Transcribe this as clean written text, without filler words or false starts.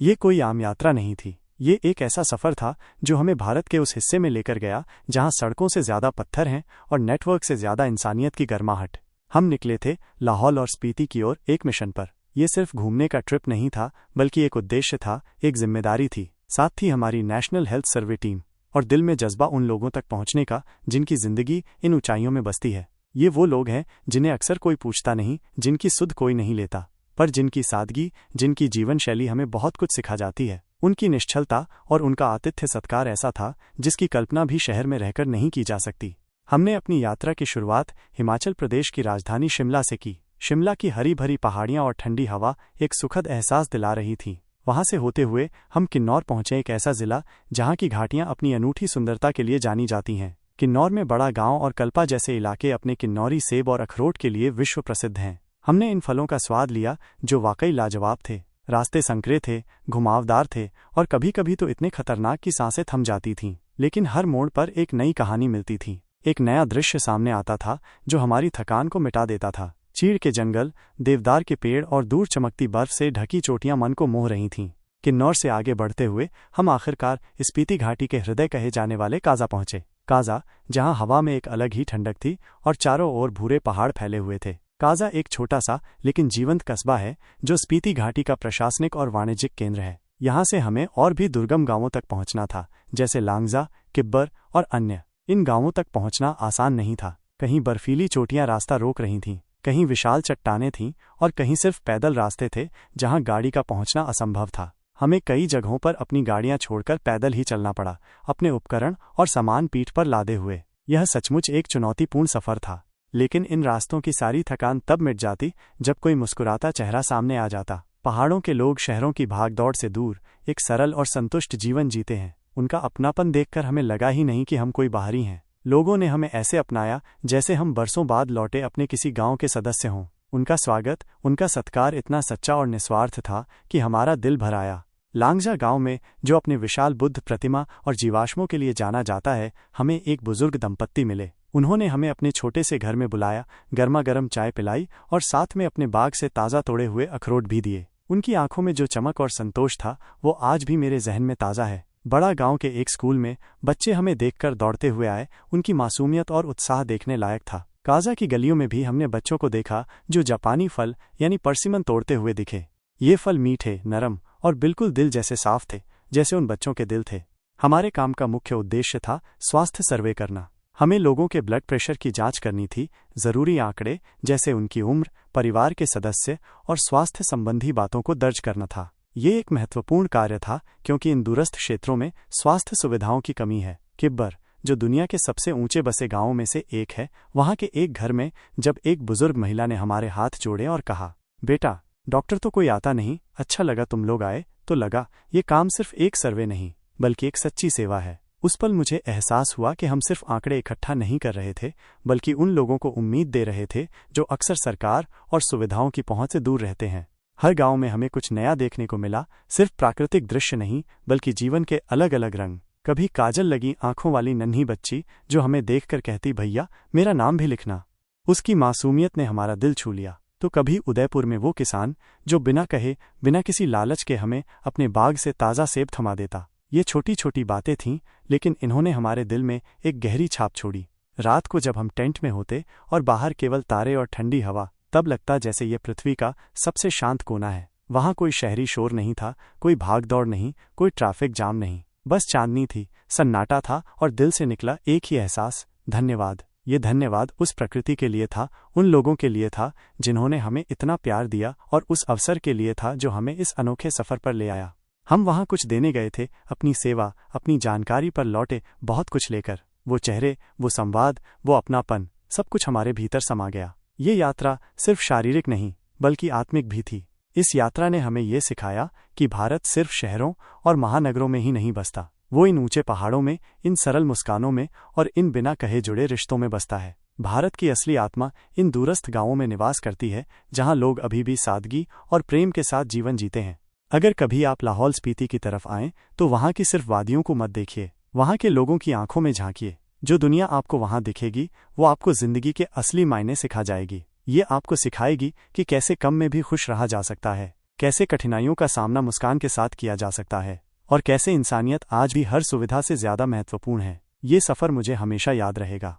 ये कोई आम यात्रा नहीं थी। ये एक ऐसा सफ़र था जो हमें भारत के उस हिस्से में लेकर गया जहां सड़कों से ज़्यादा पत्थर हैं और नेटवर्क से ज़्यादा इंसानियत की गर्माहट। हम निकले थे लाहौल और स्पीति की ओर एक मिशन पर। यह सिर्फ घूमने का ट्रिप नहीं था, बल्कि एक उद्देश्य था, एक जिम्मेदारी थी। साथ थी हमारी नेशनल हेल्थ सर्वे टीम और दिल में जज्बा उन लोगों तक पहुंचने का जिनकी जिंदगी इन ऊंचाइयों में बसती है। ये वो लोग हैं जिन्हें अक्सर कोई पूछता नहीं, जिनकी सुध कोई नहीं लेता, पर जिनकी सादगी, जिनकी जीवन शैली हमें बहुत कुछ सिखा जाती है। उनकी निश्चलता और उनका आतिथ्य सत्कार ऐसा था जिसकी कल्पना भी शहर में रहकर नहीं की जा सकती। हमने अपनी यात्रा की शुरुआत हिमाचल प्रदेश की राजधानी शिमला से की। शिमला की हरी भरी पहाड़ियां और ठंडी हवा एक सुखद एहसास दिला रही थी। वहां से होते हुए हम किन्नौर पहुंचे, एक ऐसा जिला जहां की घाटियां अपनी अनूठी सुंदरता के लिए जानी जाती हैं। किन्नौर में बड़ा गांव और कल्पा जैसे इलाके अपने किन्नौरी सेब और अखरोट के लिए विश्व प्रसिद्ध हैं। हमने इन फलों का स्वाद लिया जो वाकई लाजवाब थे। रास्ते संकरे थे, घुमावदार थे और कभी कभी तो इतने खतरनाक कि सांसें थम जाती थीं। लेकिन हर मोड़ पर एक नई कहानी मिलती थी, एक नया दृश्य सामने आता था जो हमारी थकान को मिटा देता था। चीड़ के जंगल, देवदार के पेड़ और दूर चमकती बर्फ से ढकी चोटियां मन को मोह रही थीं। किन्नौर से आगे बढ़ते हुए हम आखिरकार स्पीति घाटी के हृदय कहे जाने वाले काजा पहुंचे। काजा, जहां हवा में एक अलग ही ठंडक थी और चारों ओर भूरे पहाड़ फैले हुए थे। काजा एक छोटा सा लेकिन जीवंत कस्बा है जो स्पीति घाटी का प्रशासनिक और वाणिज्यिक केंद्र है। यहाँ से हमें और भी दुर्गम गांवों तक पहुंचना था, जैसे लांगजा, किब्बर और अन्य। इन गांवों तक पहुंचना आसान नहीं था। कहीं बर्फीली चोटियां रास्ता रोक रही थीं, कहीं विशाल चट्टानें थीं और कहीं सिर्फ पैदल रास्ते थे जहां गाड़ी का पहुंचना असंभव था। हमें कई जगहों पर अपनी गाड़ियां छोड़कर पैदल ही चलना पड़ा, अपने उपकरण और सामान पीठ पर लादे हुए। यह सचमुच एक चुनौतीपूर्ण सफर था, लेकिन इन रास्तों की सारी थकान तब मिट जाती जब कोई मुस्कुराता चेहरा सामने आ जाता। पहाड़ों के लोग शहरों की भागदौड़ से दूर एक सरल और संतुष्ट जीवन जीते हैं। उनका अपनापन देखकर हमें लगा ही नहीं कि हम कोई बाहरी हैं। लोगों ने हमें ऐसे अपनाया जैसे हम बरसों बाद लौटे अपने किसी गांव के सदस्य हों। उनका स्वागत, उनका सत्कार इतना सच्चा और निस्वार्थ था कि हमारा दिल भर आया। लांगजा गांव में, जो अपने विशाल बुद्ध प्रतिमा और जीवाश्मों के लिए जाना जाता है, हमें एक बुजुर्ग दंपत्ति मिले। उन्होंने हमें अपने छोटे से घर में बुलाया, गर्मा गर्म चाय पिलाई और साथ में अपने बाग से ताज़ा तोड़े हुए अखरोट भी दिए। उनकी आंखों में जो चमक और संतोष था वो आज भी मेरे जहन में ताज़ा है। बड़ा गांव के एक स्कूल में बच्चे हमें देखकर दौड़ते हुए आए। उनकी मासूमियत और उत्साह देखने लायक था। काजा की गलियों में भी हमने बच्चों को देखा जो जापानी फल यानी परसिमन तोड़ते हुए दिखे। ये फल मीठे, नरम और बिल्कुल दिल जैसे साफ थे, जैसे उन बच्चों के दिल थे। हमारे काम का मुख्य उद्देश्य था स्वास्थ्य सर्वे करना। हमें लोगों के ब्लड प्रेशर की जांच करनी थी, जरूरी आंकड़े जैसे उनकी उम्र, परिवार के सदस्य और स्वास्थ्य संबंधी बातों को दर्ज करना था। ये एक महत्वपूर्ण कार्य था क्योंकि इन दूरस्थ क्षेत्रों में स्वास्थ्य सुविधाओं की कमी है। किब्बर, जो दुनिया के सबसे ऊंचे बसे गांवों में से एक है, वहां के एक घर में जब एक बुजुर्ग महिला ने हमारे हाथ जोड़े और कहा, बेटा, डॉक्टर तो कोई आता नहीं, अच्छा लगा तुम लोग आए, तो लगा ये काम सिर्फ एक सर्वे नहीं बल्कि एक सच्ची सेवा है। उस पल मुझे एहसास हुआ कि हम सिर्फ आंकड़े इकट्ठा नहीं कर रहे थे, बल्कि उन लोगों को उम्मीद दे रहे थे जो अक्सर सरकार और सुविधाओं की पहुंच से दूर रहते हैं। हर गांव में हमें कुछ नया देखने को मिला, सिर्फ प्राकृतिक दृश्य नहीं बल्कि जीवन के अलग अलग रंग। कभी काजल लगी आंखों वाली नन्ही बच्ची जो हमें देखकर कहती, भैया मेरा नाम भी लिखना। उसकी मासूमियत ने हमारा दिल छू लिया। तो कभी उदयपुर में वो किसान जो बिना कहे, बिना किसी लालच के हमें अपने बाग से ताज़ा सेब थमा देता। ये छोटी छोटी बातें थीं, लेकिन इन्होंने हमारे दिल में एक गहरी छाप छोड़ी। रात को जब हम टेंट में होते और बाहर केवल तारे और ठंडी हवा, तब लगता जैसे ये पृथ्वी का सबसे शांत कोना है। वहाँ कोई शहरी शोर नहीं था, कोई भागदौड़ नहीं, कोई ट्रैफिक जाम नहीं, बस चांदनी थी, सन्नाटा था और दिल से निकला एक ही एहसास, धन्यवाद। ये धन्यवाद उस प्रकृति के लिए था, उन लोगों के लिए था जिन्होंने हमें इतना प्यार दिया और उस अवसर के लिए था जो हमें इस अनोखे सफर पर ले आया। हम वहाँ कुछ देने गए थे, अपनी सेवा, अपनी जानकारी, पर लौटे बहुत कुछ लेकर। वो चेहरे, वो संवाद, वो अपनापन, सब कुछ हमारे भीतर समा गया। ये यात्रा सिर्फ शारीरिक नहीं बल्कि आत्मिक भी थी। इस यात्रा ने हमें ये सिखाया कि भारत सिर्फ शहरों और महानगरों में ही नहीं बसता, वो इन ऊंचे पहाड़ों में, इन सरल मुस्कानों में और इन बिना कहे जुड़े रिश्तों में बसता है। भारत की असली आत्मा इन दूरस्थ गांवों में निवास करती है, जहां लोग अभी भी सादगी और प्रेम के साथ जीवन जीते हैं। अगर कभी आप लाहौल स्पीति की तरफ आएं, तो वहां की सिर्फ वादियों को मत देखिए, वहां के लोगों की आंखों में झांकिए। जो दुनिया आपको वहां दिखेगी, वो आपको जिंदगी के असली मायने सिखा जाएगी। ये आपको सिखाएगी कि कैसे कम में भी खुश रहा जा सकता है। कैसे कठिनाइयों का सामना मुस्कान के साथ किया जा सकता है और कैसे इंसानियत आज भी हर सुविधा से ज़्यादा महत्वपूर्ण है। ये सफ़र मुझे हमेशा याद रहेगा।